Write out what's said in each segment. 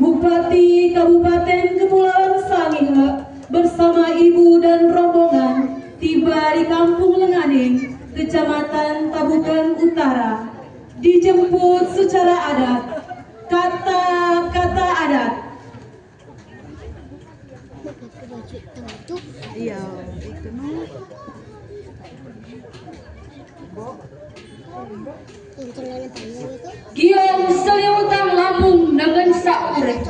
Bupati Kabupaten Kepulauan Sangihe bersama ibu dan rombongan tiba di Kampung Lenganing, Kecamatan Tabukan Utara, dijemput secara adat. Kata-kata adat. Iya, itu mah. Giong seliutang lambung dengan saure.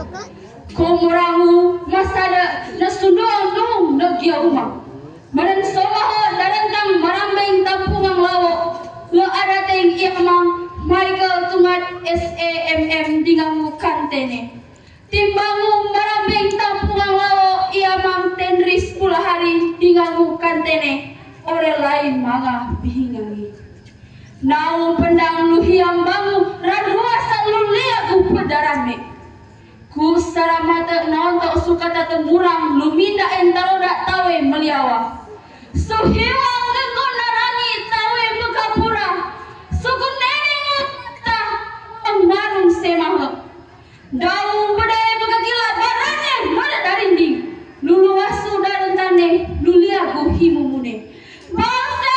Komorangu masada nasudong na giauma. Manan somaho darantang marambeng tampungang lawo. Le adateng iamang Michael Tungat SEMM dingangu kantene. Timbangu marambeng tampungang lawo iamang Tenris Pulahari dingangu kantene. Ore lain manga bihingangi. Nau pendang luhiang bangu radua salulia ku pedarame. Ku saramata naon suka tatemurang luminda entaroda tawe meliawa. Suhiwang kegonarani tawe megapura. Suku neneng ta pengarung semahe. Daung bedaya megagila barane mana darinding. Lulu wasu darentane lulia ku himumune. Bangsa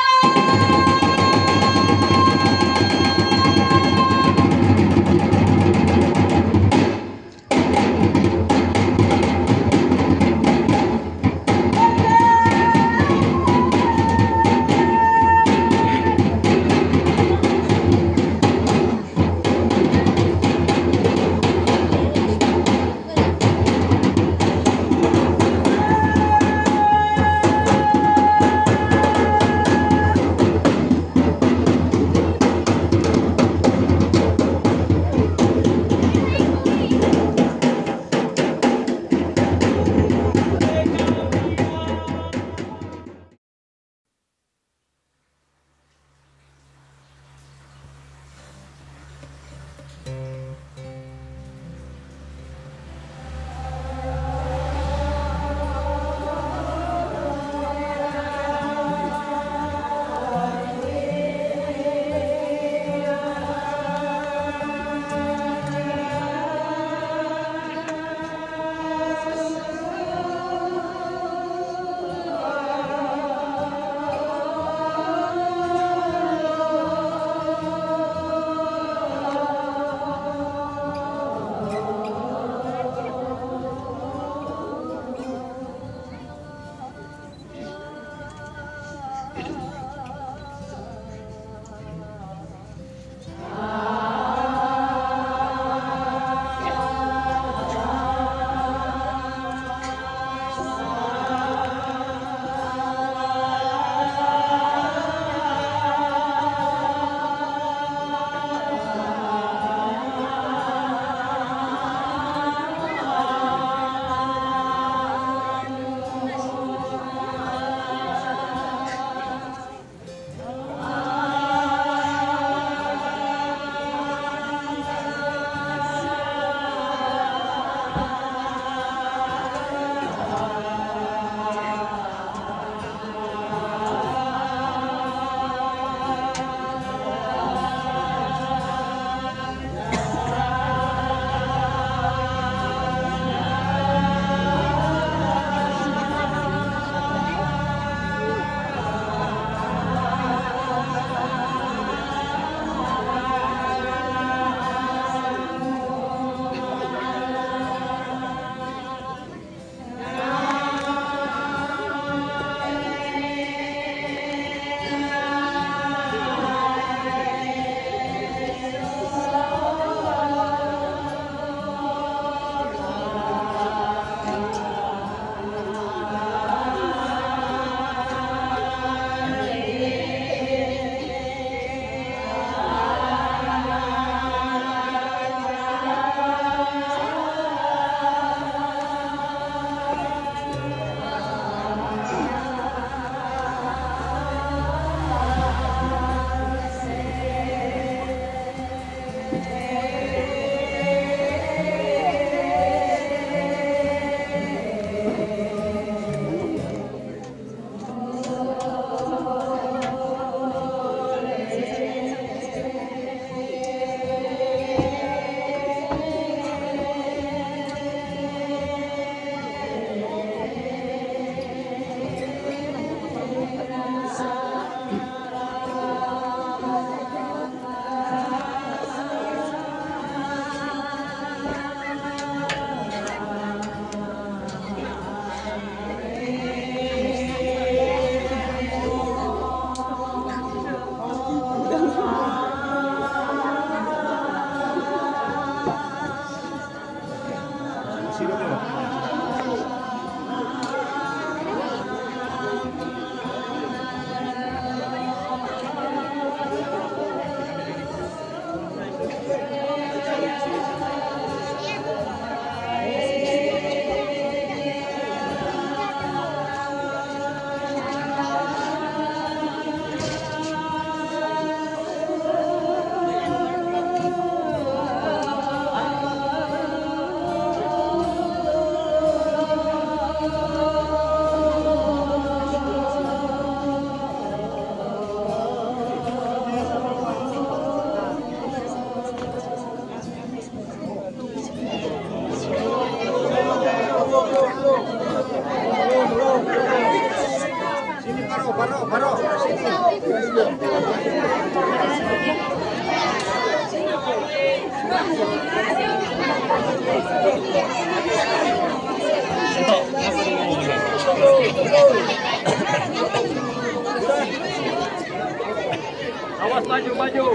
maju.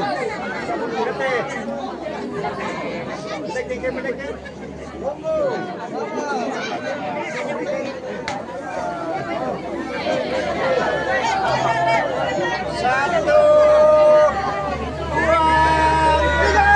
Pendek. Satu, dua, tiga.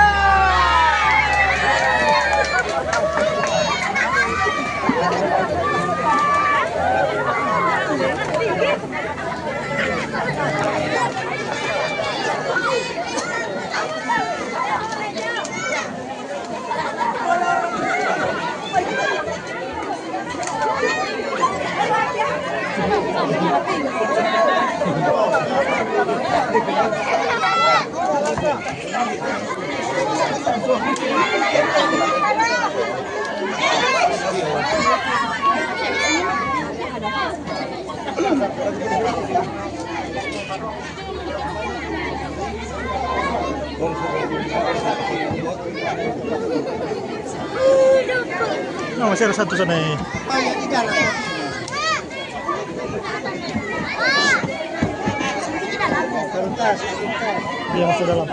Nah, masih ada satu sana. Iya, masih dalam.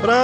Bro.